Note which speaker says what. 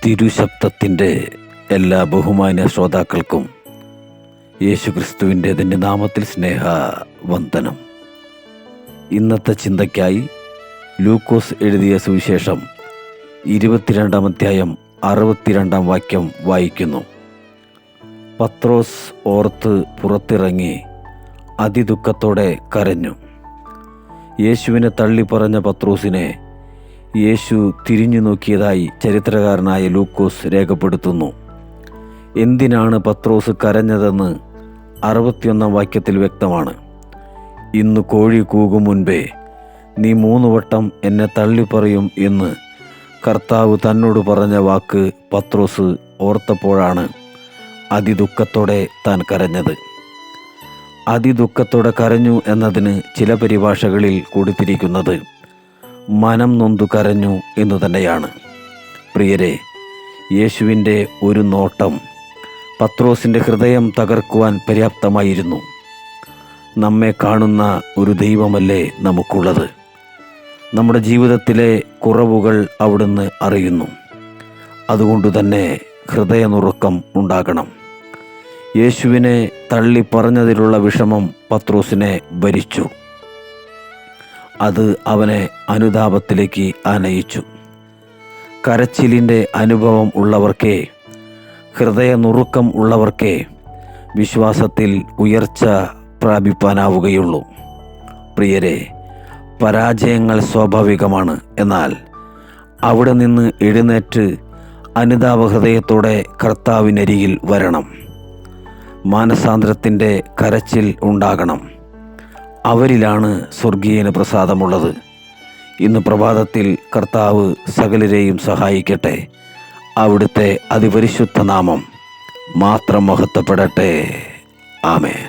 Speaker 1: തിരുശബ്ദത്തിൻ്റെ എല്ലാ ബഹുമാന്യ ശ്രോതാക്കൾക്കും യേശുക്രിസ്തുവിൻ്റെ അതിൻ്റെ നാമത്തിൽ സ്നേഹ വന്ദനം. ഇന്നത്തെ ചിന്തയ്ക്കായി ലൂക്കോസ് എഴുതിയ സുവിശേഷം 22-ാം അധ്യായം 62-ാം വാക്യം വായിക്കുന്നു. പത്രോസ് ഓർത്ത് പുറത്തിറങ്ങി അതിദുഃഖത്തോടെ കരഞ്ഞു. യേശുവിനെ തള്ളിപ്പറഞ്ഞ പത്രോസിനെ യേശു തിരിഞ്ഞു നോക്കിയതായി ചരിത്രകാരനായ ലൂക്കോസ് രേഖപ്പെടുത്തുന്നു. എന്തിനാണ് പത്രോസ് കരഞ്ഞതെന്ന് 61-ാം വാക്യത്തിൽ വ്യക്തമാണ്. ഇന്ന് കോഴി കൂകും മുൻപേ നീ 3 വട്ടം എന്നെ തള്ളിപ്പറയും എന്ന് കർത്താവ് തന്നോട് പറഞ്ഞ വാക്ക് പത്രോസ് ഓർത്തപ്പോഴാണ് അതിദുഃഖത്തോടെ താൻ കരഞ്ഞത്. അതിദുഃഖത്തോടെ കരഞ്ഞു എന്നതിന് ചില പരിഭാഷകളിൽ കൊടുത്തിരിക്കുന്നത് മനം നൊന്തു കരഞ്ഞു എന്നു തന്നെയാണ്. പ്രിയരെ, യേശുവിൻ്റെ ഒരു നോട്ടം പത്രോസിൻ്റെ ഹൃദയം തകർക്കുവാൻ പര്യാപ്തമായിരുന്നു. നമ്മെ കാണുന്ന ഒരു ദൈവമല്ലേ നമുക്കുള്ളത്. നമ്മുടെ ജീവിതത്തിലെ കുറവുകൾ അവിടുന്ന് അറിയുന്നു. അതുകൊണ്ട് തന്നെ ഹൃദയനുറുക്കം ഉണ്ടാകണം. യേശുവിനെ തള്ളി പറഞ്ഞതിലുള്ള വിഷമം പത്രോസിനെ ഭരിച്ചു. അത് അവനെ അനുതാപത്തിലേക്ക് ആനയിച്ചു. കരച്ചിലിൻ്റെ അനുഭവം ഉള്ളവർക്കേ, ഹൃദയനുറുക്കം ഉള്ളവർക്കേ വിശ്വാസത്തിൽ ഉയർച്ച പ്രാപിപ്പാനാവുകയുള്ളൂ. പ്രിയരെ, പരാജയങ്ങൾ സ്വാഭാവികമാണ്. എന്നാൽ അവിടെ നിന്ന് എഴുന്നേറ്റ് അനുതാപഹൃദയത്തോടെ കർത്താവിനരികിൽ വരണം. മാനസാന്തരത്തിൻ്റെ കരച്ചിൽ ഉണ്ടാകണം. അവരിലാണ് സ്വർഗീയന് പ്രസാദമുള്ളത്. ഇന്ന് പ്രഭാതത്തിൽ കർത്താവ് സകലരെയും സഹായിക്കട്ടെ. അവിടുത്തെ അതിപരിശുദ്ധ നാമം മാത്രം മഹത്വപ്പെടട്ടെ. ആമേൻ.